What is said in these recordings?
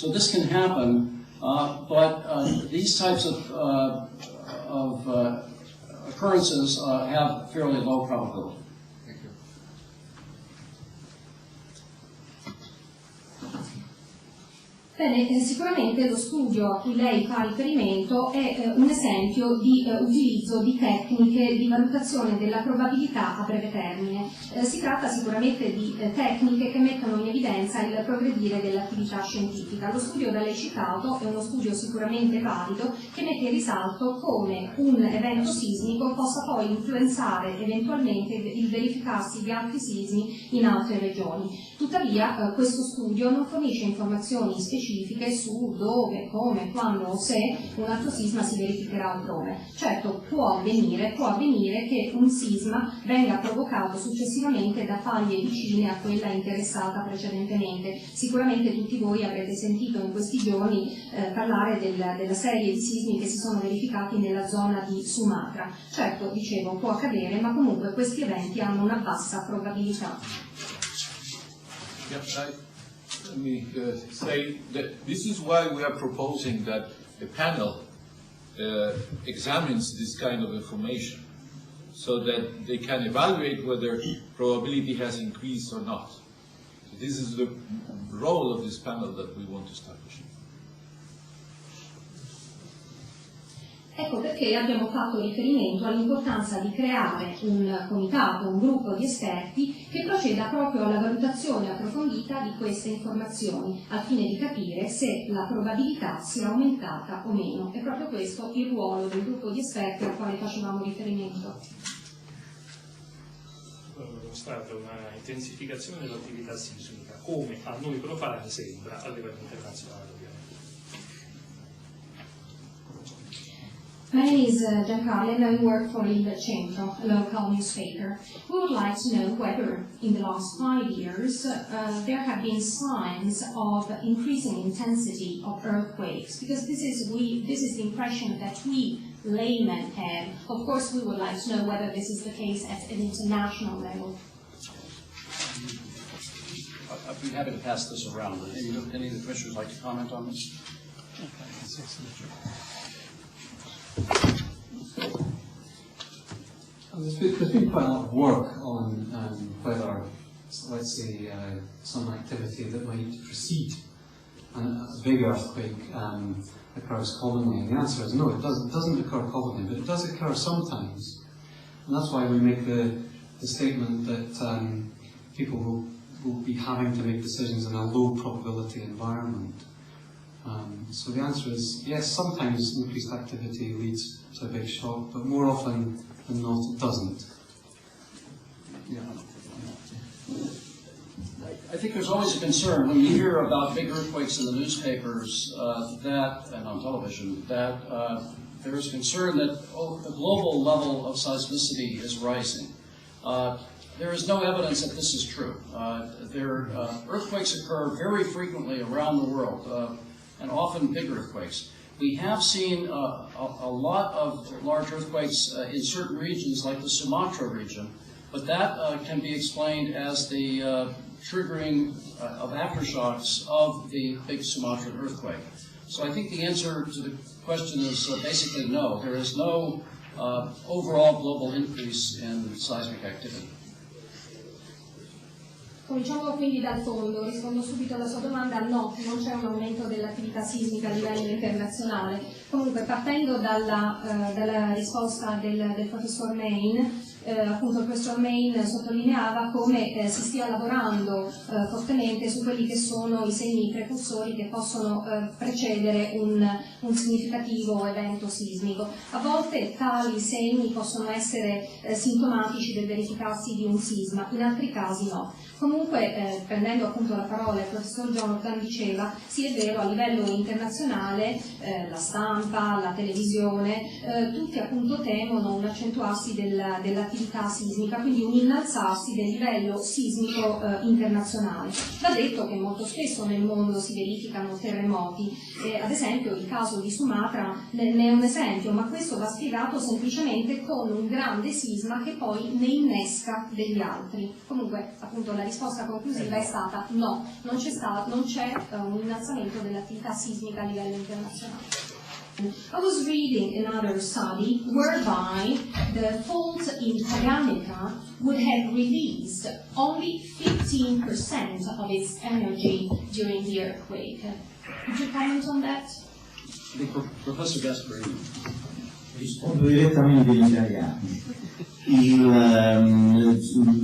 So this can happen, but these types of occurrences have fairly low probability. Bene, sicuramente lo studio a cui lei fa riferimento è un esempio di utilizzo di tecniche di valutazione della probabilità a breve termine. Si tratta sicuramente di tecniche che mettono in evidenza il progredire dell'attività scientifica. Lo studio da lei citato è uno studio sicuramente valido che mette in risalto come un evento sismico possa poi influenzare eventualmente il verificarsi di altri sismi in altre regioni. Tuttavia questo studio non fornisce informazioni specifiche su dove, come, quando o se un altro sisma si verificherà altrove. Certo, può avvenire che un sisma venga provocato successivamente da faglie vicine a quella interessata precedentemente. Sicuramente tutti voi avrete sentito in questi giorni parlare della serie di sismi che si sono verificati nella zona di Sumatra. Certo, dicevo, può accadere, ma comunque questi eventi hanno una bassa probabilità. Let me say that this is why we are proposing that a panel examines this kind of information so that they can evaluate whether probability has increased or not. So this is the role of this panel that we want to establish. Ecco perché abbiamo fatto riferimento all'importanza di creare un comitato, un gruppo di esperti che proceda proprio alla valutazione approfondita di queste informazioni, al fine di capire se la probabilità sia aumentata o meno. È proprio questo il ruolo del gruppo di esperti al quale facevamo riferimento. È stata una intensificazione dell'attività sismica, come a noi profani sembra a livello internazionale. My name is Giancarlo and I work for Il Centro, a local newspaper. We would like to know whether in the last 5 years there have been signs of increasing intensity of earthquakes, because this is the impression that we laymen have. Of course, we would like to know whether this is the case at an international level. I'd be happy to pass this around. Any of the commissioners like to comment on this? There's been quite a lot of work on whether, let's say, some activity that might precede a big earthquake occurs commonly. And the answer is no, it doesn't occur commonly, but it does occur sometimes. And that's why we make the statement that people will be having to make decisions in a low probability environment. So the answer is yes, sometimes increased activity leads to a big shock, but more often than not it doesn't. Yeah. I think there's always a concern when you hear about big earthquakes in the newspapers and on television that there is concern that the global level of seismicity is rising. There is no evidence that this is true. Earthquakes occur very frequently around the world, and often big earthquakes. We have seen a lot of large earthquakes in certain regions, like the Sumatra region, but that can be explained as the triggering of aftershocks of the big Sumatran earthquake. So I think the answer to the question is basically no. There is no overall global increase in seismic activity. Cominciamo quindi dal fondo, rispondo subito alla sua domanda: no, non c'è un aumento dell'attività sismica a livello internazionale. Comunque, partendo dalla risposta del professor Main, appunto il professor Main sottolineava come si stia lavorando fortemente su quelli che sono i segni precursori che possono precedere un significativo evento sismico. A volte tali segni possono essere sintomatici del verificarsi di un sisma, in altri casi no. Comunque, prendendo appunto la parola, il professor Jonathan diceva, sì è vero, a livello internazionale la stampa, la televisione, tutti appunto temono un accentuarsi dell'attività dell'attività sismica, quindi un innalzarsi del livello sismico internazionale. Va detto che molto spesso nel mondo si verificano terremoti, ad esempio il caso di Sumatra ne è un esempio, ma questo va spiegato semplicemente con un grande sisma che poi ne innesca degli altri. Comunque, appunto, la risposta conclusiva è stata no, non c'è un innalzamento dell'attività sismica a livello internazionale. I was reading another study whereby the fault in Taganica would have released only 15% of its energy during the earthquake. Could you comment on that? Professor Gasparini. Rispondo direttamente in italiano.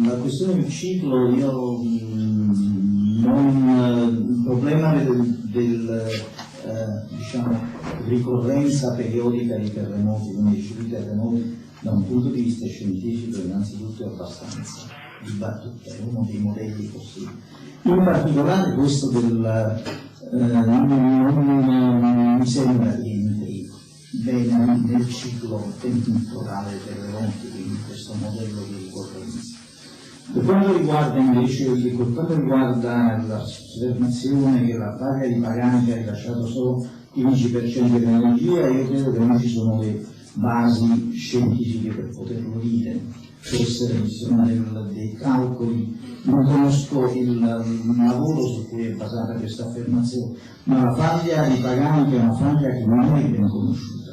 La questione del ciclo, il problema diciamo, ricorrenza periodica di terremoti, come dicevi, i terremoti da un punto di vista scientifico innanzitutto è abbastanza dibattuto, è uno dei modelli possibili. In particolare questo non mi sembra che entri bene nel ciclo temporale dei terremoti, quindi questo modello di ricorrenza. Per quanto riguarda invece l'affermazione che la varia di Paganica ha rilasciato solo 15% di energia, io credo che non ci sono le basi scientifiche per poterlo dire, può essere dei calcoli, non conosco il lavoro su cui è basata questa affermazione, ma la faglia di Paganica è una faglia che non è ben conosciuta,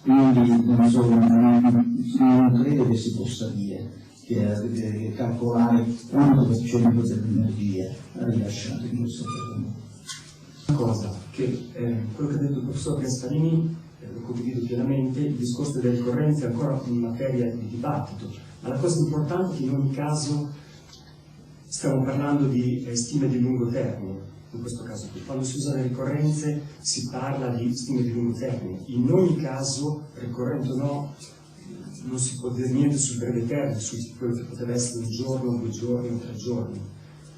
quindi non credo che si possa dire che calcolare quanto per cento dell'energia ha rilasciato in questo terreno. Una cosa, che quello che ha detto il professor Gasparini lo condivido pienamente, il discorso delle ricorrenze è ancora una materia di dibattito, ma la cosa importante è che in ogni caso stiamo parlando di stime di lungo termine, in questo caso qui. Quando si usano le ricorrenze si parla di stime di lungo termine, in ogni caso, ricorrente o no, non si può dire niente sul breve termine, su quello che poteva essere un giorno, 2 giorni o 3 giorni.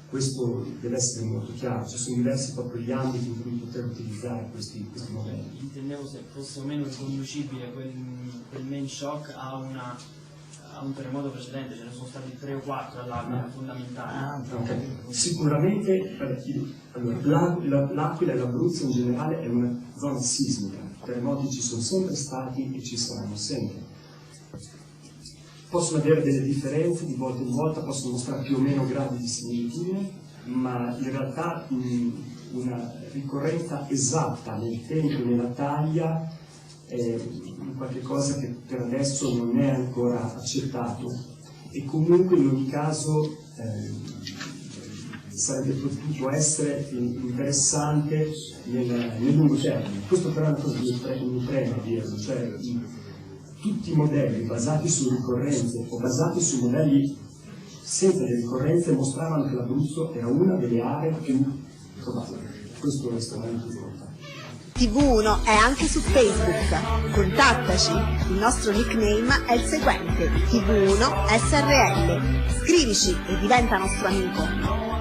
Questo deve essere molto chiaro, ci sono diversi proprio gli ambiti in cui poter utilizzare questi modelli. Intendevo se fosse o meno riconducibile quel main shock a un terremoto precedente, ce ne sono stati 3 o 4 all'Aquila fondamentali. Okay. Sicuramente l'Aquila e l'Abruzzo in generale è una zona sismica, i terremoti ci sono sempre stati e ci saranno sempre. Possono avere delle differenze, di volta in volta possono mostrare più o meno gradi di similitudine, ma in realtà una ricorrenza esatta nel tempo e nella taglia è qualcosa che per adesso non è ancora accettato e comunque in ogni caso sarebbe potuto essere interessante nel lungo termine. Questo però è una cosa che mi preme dirlo, cioè tutti i modelli basati su ricorrenze o basati su modelli senza le ricorrenze mostravano che l'Abruzzo era una delle aree più probabili. Questo è estremamente importante. TV1 è anche su Facebook. Contattaci. Il nostro nickname è il seguente: TV1 SRL. Scrivici e diventa nostro amico.